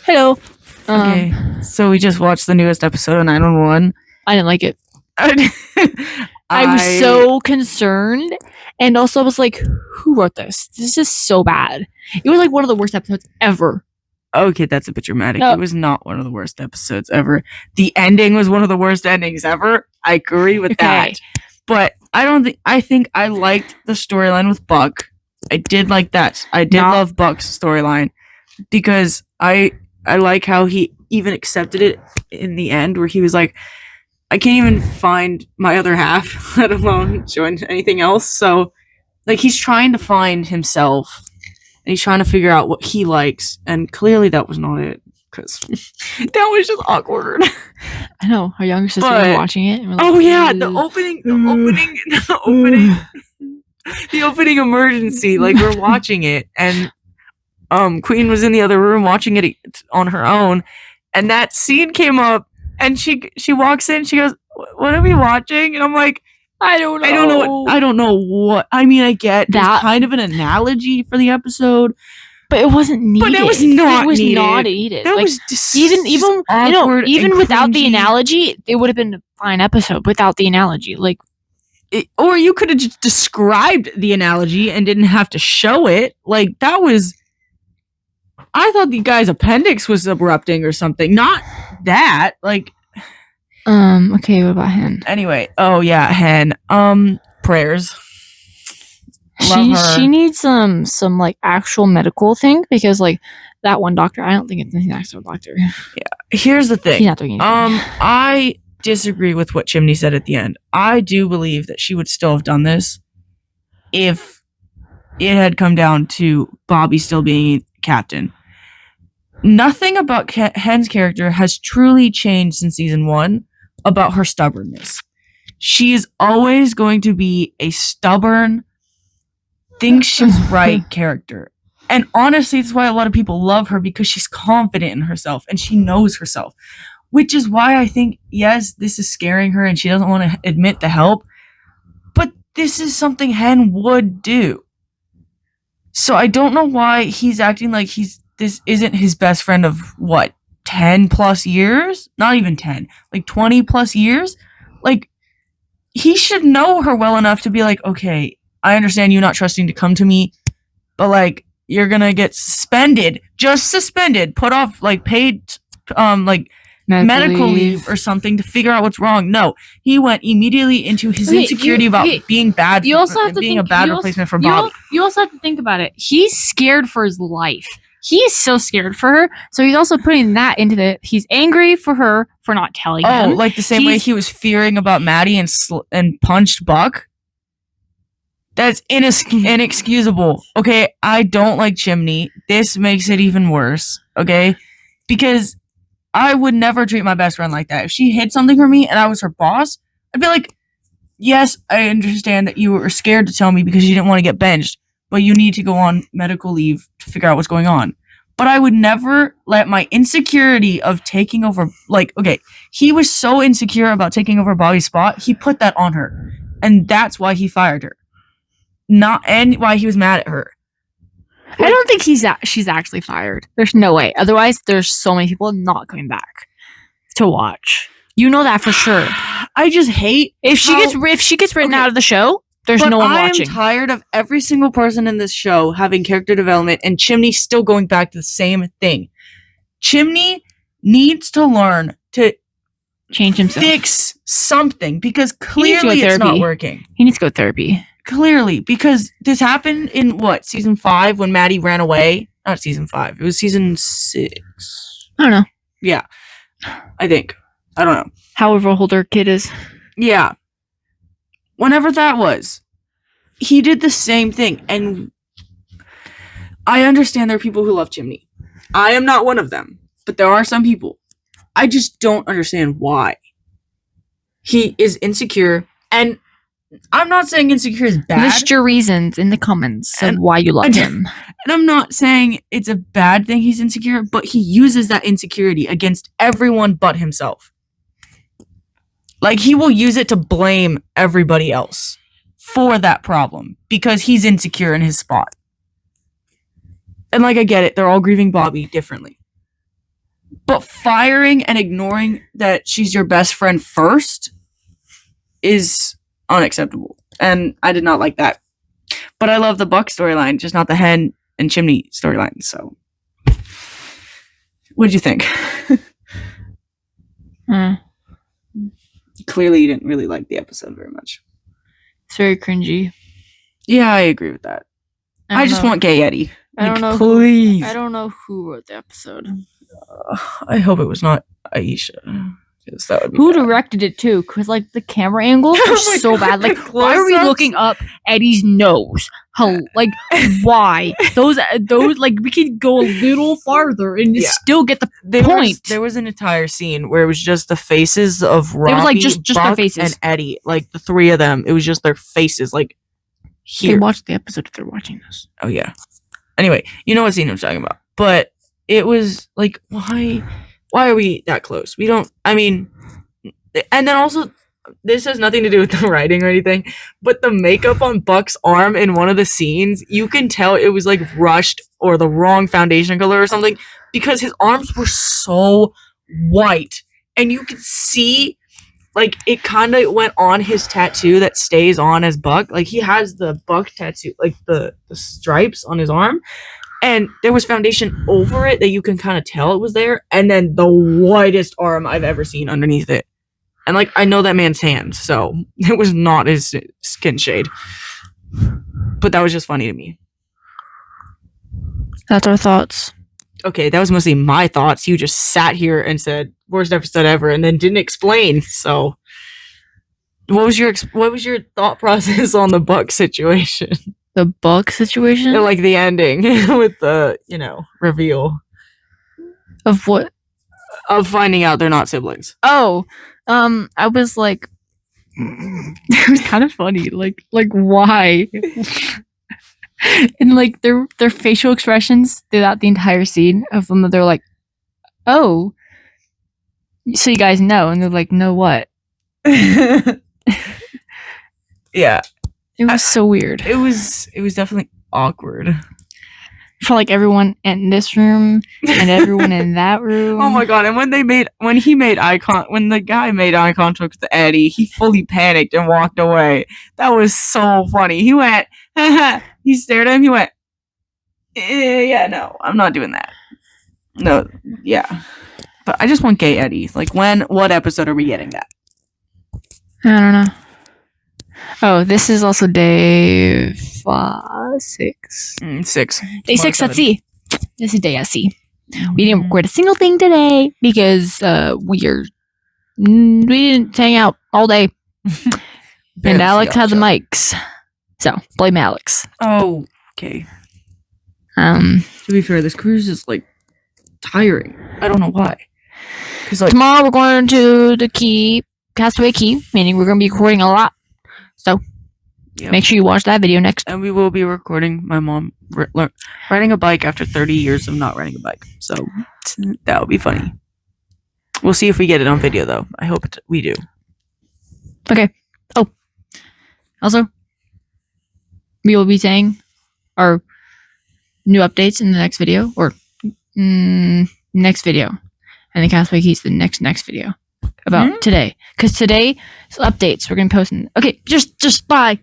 Hello. Okay, so we just watched the newest episode of 911. I didn't like it. I was so concerned, and also I was like, "Who wrote this? This is so bad." It was like one of the worst episodes ever. Okay, that's a bit dramatic. No. It was not one of the worst episodes ever. The ending was one of the worst endings ever. I agree with that. But I think I liked the storyline with Buck. I did like that. I did love Buck's storyline because I like how he even accepted it in the end, where he was like, I can't even find my other half, let alone join anything else. So, like, he's trying to find himself, and he's trying to figure out what he likes, and clearly that was not it, because that was just awkward. I know. Our younger sister was watching it. And we're like, oh yeah, the opening emergency. Like, we're watching it, and Queen was in the other room watching it on her own, and that scene came up, and she walks in, she goes, "What are we watching?" And I'm like, I don't know what. I mean, I get that kind of an analogy for the episode, but it wasn't needed. But it was not needed. That was just awkward, even without the analogy, it would have been a fine episode without the analogy. Like, or you could have just described the analogy and didn't have to show it. Like, that was. I thought the guy's appendix was erupting or something. Not that. Like. Okay, what about Hen? Anyway, oh yeah, Hen. Prayers. She needs some like actual medical thing, because like that one doctor, I don't think it's an actual doctor. Yeah. Here's the thing. He's not doing anything. I disagree with what Chimney said at the end. I do believe that she would still have done this if it had come down to Bobby still being captain. Nothing about Hen's character has truly changed since season 1 about her stubbornness. She is always going to be a stubborn, thinks she's right character. And honestly, that's why a lot of people love her, because she's confident in herself and she knows herself. Which is why I think, yes, this is scaring her and she doesn't want to admit the help. But this is something Hen would do. So I don't know why he's acting like this isn't his best friend of, what, 10 plus years? Not even 10. Like 20 plus years? Like, he should know her well enough to be like, okay, I understand you not trusting to come to me, but like, you're gonna get suspended. Just suspended. Put off, like, paid, like, medical leave or something to figure out what's wrong. No, he went immediately into his insecurity about being bad. You also have to being a bad replacement for Bobby. You also have to think about it. He's scared for his life. He is so scared for her, so he's also putting that into he's angry for her for not telling him. Oh, like the same way he was fearing about Maddie and punched Buck? That's inexcusable. Okay, I don't like Chimney. This makes it even worse, okay? Because I would never treat my best friend like that. If she hid something from me and I was her boss, I'd be like, yes, I understand that you were scared to tell me because you didn't want to get benched, but you need to go on medical leave to figure out what's going on. But I would never let my insecurity of taking over, like, okay, he was so insecure about taking over Bobby's spot, he put that on her. And that's why he fired her. And why he was mad at her. Like, I don't think she's actually fired. There's no way. Otherwise, there's so many people not coming back to watch. You know that for sure. I just hate if she gets written out of the show. There's no one watching. I am tired of every single person in this show having character development and Chimney still going back to the same thing. Chimney needs to learn to change himself, fix something, because clearly it's not working. He needs to go to therapy. Clearly, because this happened in what, season 5 when Maddie ran away? Not season 5. It was season 6. I don't know. Yeah, I think. I don't know. However old her kid is. Yeah. Whenever that was, he did the same thing. And I understand there are people who love Chimney. I am not one of them. But there are some people. I just don't understand why. He is insecure. And I'm not saying insecure is bad. List your reasons in the comments of why you love him. And I'm not saying it's a bad thing he's insecure, but he uses that insecurity against everyone but himself. Like, he will use it to blame everybody else for that problem because he's insecure in his spot. And, like, I get it. They're all grieving Bobby differently. But firing and ignoring that she's your best friend first is unacceptable. And I did not like that. But I love the Buck storyline, just not the Hen and Chimney storyline. So, what did you think? Clearly, you didn't really like the episode very much. It's very cringy. Yeah, I agree with that. I just want gay Eddie. I don't know. Please. I don't know who wrote the episode. I hope it was not Aisha. That would be who bad. directed it too? Because like the camera angles are so bad. Like, why are we looking up Eddie's nose? How? Like, why? Those like we could go a little farther and still get the point. There was an entire scene where it was just the faces of Robbie, it was like just Buck, their faces, and Eddie. Like the three of them. It was just their faces. Like here. They watched the episode if they're watching this. Oh yeah. Anyway, you know what scene I'm talking about. But it was like, why are we that close? We don't. I mean, and then also, this has nothing to do with the writing or anything, but the makeup on Buck's arm in one of the scenes, you can tell it was like rushed or the wrong foundation color or something because his arms were so white, and you could see like it kind of went on his tattoo that stays on as Buck. Like he has the Buck tattoo, like the stripes on his arm. And there was foundation over it that you can kind of tell it was there. And then the whitest arm I've ever seen underneath it. And, like, I know that man's hands, so it was not his skin shade. But that was just funny to me. That's our thoughts. Okay, that was mostly my thoughts. You just sat here and said, worst episode ever, and then didn't explain. So, what was your thought process on the Buck situation? The Buck situation? Like the ending with the, reveal. Of what? Of finding out they're not siblings. Oh, I was like, it was kind of funny. Like why? And like their facial expressions throughout the entire scene of them, they're like, oh, so you guys know, and they're like, know what? Yeah. It was so weird. It was definitely awkward. For like everyone in this room and everyone in that room. Oh my god! And when the guy made eye contact with Eddie, he fully panicked and walked away. That was so funny. He went, he stared at him. He went, yeah, no, I'm not doing that. No, yeah. But I just want gay Eddie. Like what episode are we getting that? I don't know. Oh, this is also day 6. 6. Day 6 at sea. This is day at sea. We didn't record a single thing today because we didn't hang out all day. And Alex had the mics. So, blame Alex. Oh, okay. To be fair, this cruise is like tiring. I don't know why. Like, tomorrow we're going to the Key, Castaway Key, meaning we're going to be recording a lot. So, make sure you watch that video next. And we will be recording my mom riding a bike after 30 years of not riding a bike. So, that would be funny. We'll see if we get it on video, though. I hope we do. Okay. Oh. Also, we will be saying our new updates in the next video. Or, next video. And the Castaway Key is the next video. About today, because today's updates we're gonna post. Okay, just bye.